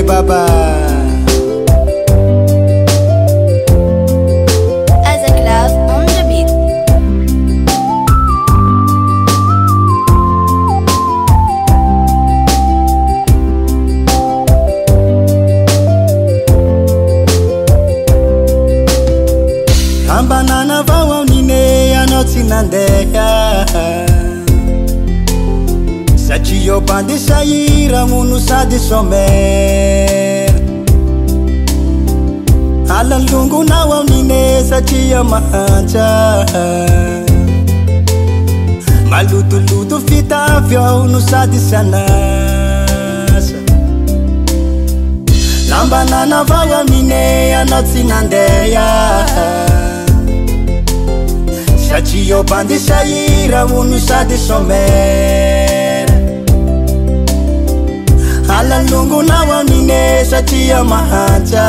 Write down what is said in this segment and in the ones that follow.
J Baba. As a class on the beat. Ambanana vao ao nine anao tsy nandeha satria bande sahira mono sady somera alalongonao ao nine satria mahantsa malotoloto fitavy ao no sady sanasa lambanana vao ao nine anao tsy nandeha satria bande sahira mono sady somera alalongonao ao nine satria mahantsa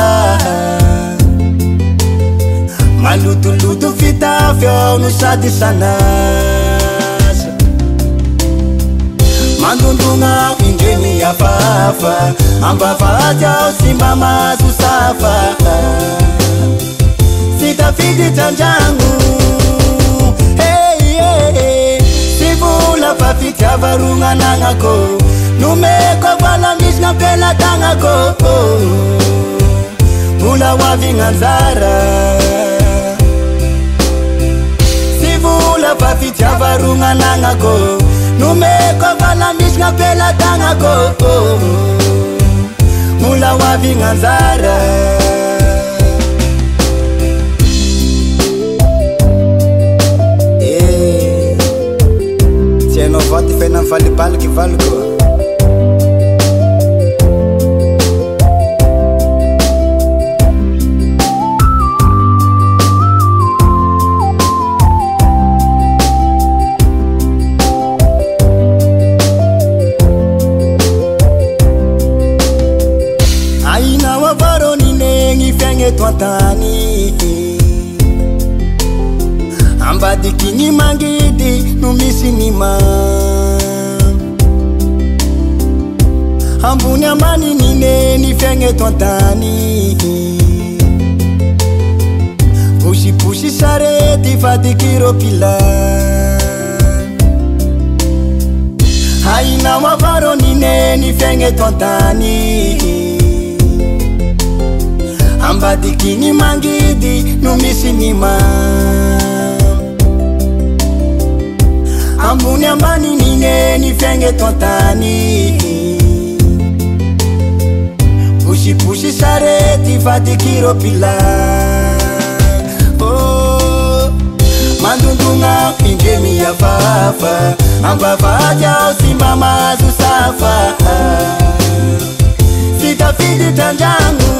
malotoloto fitavy ao no sady sanasa mandondogna indre miafafa ambavady ao sy mba mahazo safa sy tafidy trandragno fa fitiavarogna anagnako nomeko vala misy gn'ampelatagnako mbola hoavigny anjara sy vola fa fitiavarogna anagnako nomeko vala misy gn'ampelatagnako mbola hoavigny anjara no vote fena mfalipaliky valiko ainao avaro ninegny fiagny eto antany ambadiky ny mangidy no misy ny ambony ambany nine ny fiagny eto antany posiposy sarety vadiky ropila ainao avaro nine ny fiagny eto antany ambadiky ny mangidy no misy ny ambony ambany nine ny fiagny eto antany posiposy sarety vadiky ropila mandondogna indre miafafa ambavady ao sy mba mahazo safa sy tafidy trandragno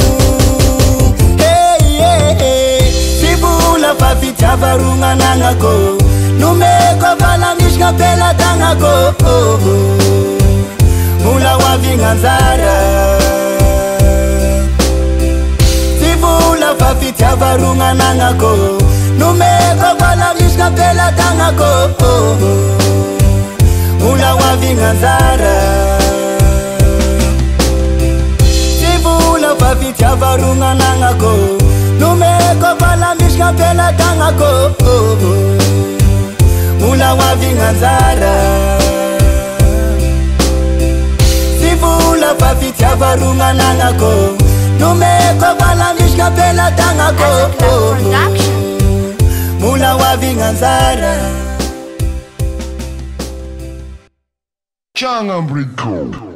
sy vola fa fitiavarogna anagnako nomeko vala misy gn'ampelatagnako mbola hoavigny anjara sy vola fa fitiavarogna anagnako nomeko vala misy gn'ampelatagnako mbola hoavigny anjara sy vola fa fitiavarogna anagnako nomeko vala misy gn'ampelatagnako mbola hoavigny anjara sy vola fa fitiavarogna anagnako nomeko vala misy gn'ampelatagnako mbola hoavigny anjara Changambriko.